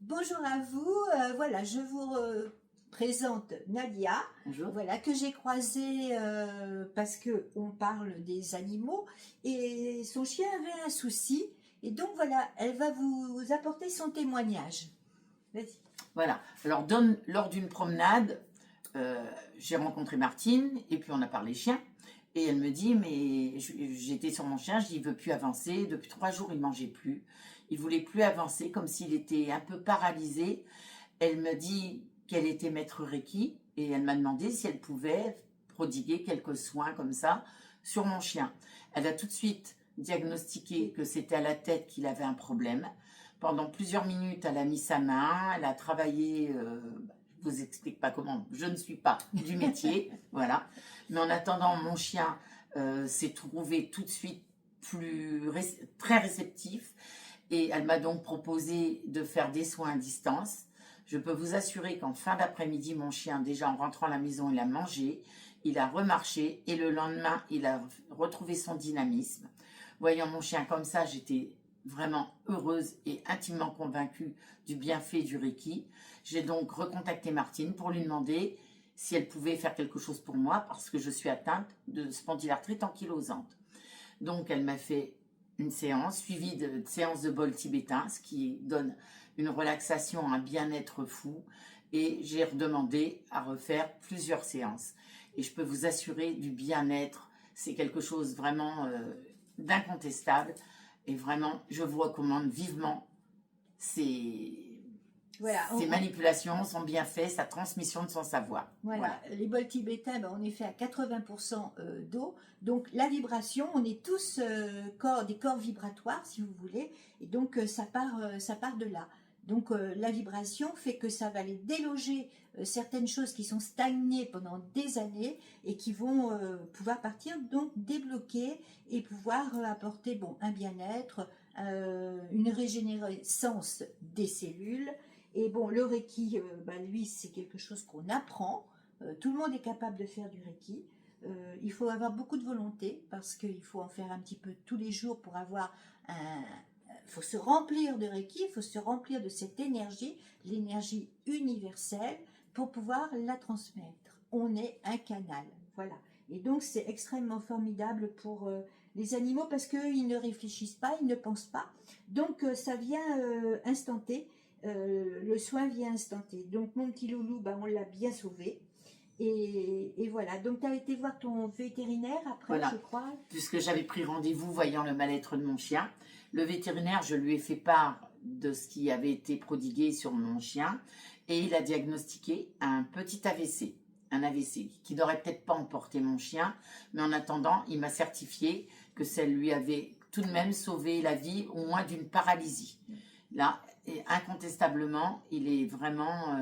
Bonjour à vous, voilà, je vous présente Nadia, Bonjour. voilà, que j'ai croisée parce que on parle des animaux et son chien avait un souci et donc voilà, elle va vous apporter son témoignage. Vas-y. Voilà. Alors, lors d'une promenade, j'ai rencontré Martine et puis on a parlé chien. Et elle me dit, mais j'étais sur mon chien, je dis, il veut plus avancer. Depuis 3 jours, il mangeait plus. Il voulait plus avancer, comme s'il était un peu paralysé. Elle me dit qu'elle était maître Reiki et elle m'a demandé si elle pouvait prodiguer quelques soins comme ça sur mon chien. Elle a tout de suite diagnostiqué que c'était à la tête qu'il avait un problème. Pendant plusieurs minutes, elle a mis sa main, elle a travaillé, je vous explique pas comment, je ne suis pas du métier, voilà. Mais en attendant, mon chien s'est trouvé tout de suite très réceptif et elle m'a donc proposé de faire des soins à distance. Je peux vous assurer qu'en fin d'après-midi, mon chien, déjà en rentrant à la maison, il a mangé, il a remarché et le lendemain, il a retrouvé son dynamisme. Voyant mon chien comme ça, j'étais vraiment heureuse et intimement convaincue du bienfait du Reiki. J'ai donc recontacté Martine pour lui demander si elle pouvait faire quelque chose pour moi parce que je suis atteinte de spondylarthrite ankylosante. Donc elle m'a fait une séance suivie de séances de bol tibétain, ce qui donne une relaxation, un bien-être fou. Et j'ai redemandé à refaire plusieurs séances. Et je peux vous assurer du bien-être. C'est quelque chose vraiment d'incontestable. Et vraiment, je vous recommande vivement ces manipulations, son bienfait, sa transmission de son savoir. Voilà, les bols tibétains, on est fait à 80% d'eau. Donc la vibration, on est tous des corps vibratoires, si vous voulez. Et donc ça part de là. Donc la vibration fait que ça va aller déloger certaines choses qui sont stagnées pendant des années et qui vont pouvoir partir, donc débloquer et pouvoir apporter un bien-être, une régénérescence des cellules. Et le Reiki, lui, c'est quelque chose qu'on apprend. Tout le monde est capable de faire du Reiki. Il faut avoir beaucoup de volonté parce qu'il faut en faire un petit peu tous les jours pour avoir un... Il faut se remplir de Reiki, il faut se remplir de cette énergie, l'énergie universelle, pour pouvoir la transmettre. On est un canal, voilà. Et donc, c'est extrêmement formidable pour les animaux parce qu'ils ne réfléchissent pas, ils ne pensent pas. Donc, ça vient instanté. Le soin vient instanté. Donc mon petit loulou, on l'a bien sauvé. Et voilà, donc tu as été voir ton vétérinaire après, voilà. Je crois. Puisque j'avais pris rendez-vous voyant le mal-être de mon chien. Le vétérinaire, je lui ai fait part de ce qui avait été prodigué sur mon chien et il a diagnostiqué un petit AVC. Un AVC qui n'aurait peut-être pas emporté mon chien, mais en attendant, il m'a certifié que ça lui avait tout de même sauvé la vie, au moins d'une paralysie. Là, et incontestablement, il est vraiment,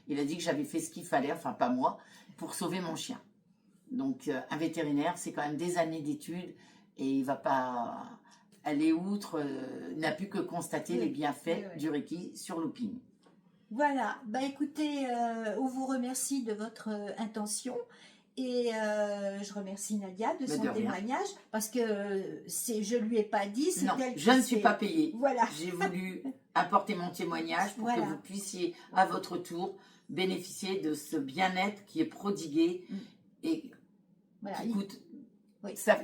il a dit que j'avais fait ce qu'il fallait, enfin pas moi, pour sauver mon chien. Donc un vétérinaire, c'est quand même des années d'études et il ne va pas aller outre, n'a pu que constater les bienfaits du Reiki sur l'opine. Voilà, écoutez, on vous remercie de votre intention. Et je remercie Nadia de son témoignage parce que je ne lui ai pas dit. Non, je ne suis pas payée. Voilà. J'ai voulu apporter mon témoignage pour que vous puissiez à votre tour bénéficier de ce bien-être qui est prodigué et qui coûte,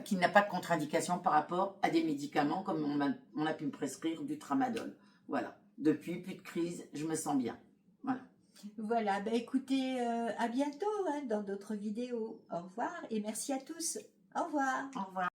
qui n'a pas de contre-indication par rapport à des médicaments comme on a pu me prescrire du tramadol. Voilà. Depuis, plus de crise, je me sens bien. Voilà. Voilà, écoutez, à bientôt dans d'autres vidéos. Au revoir et merci à tous. Au revoir. Au revoir.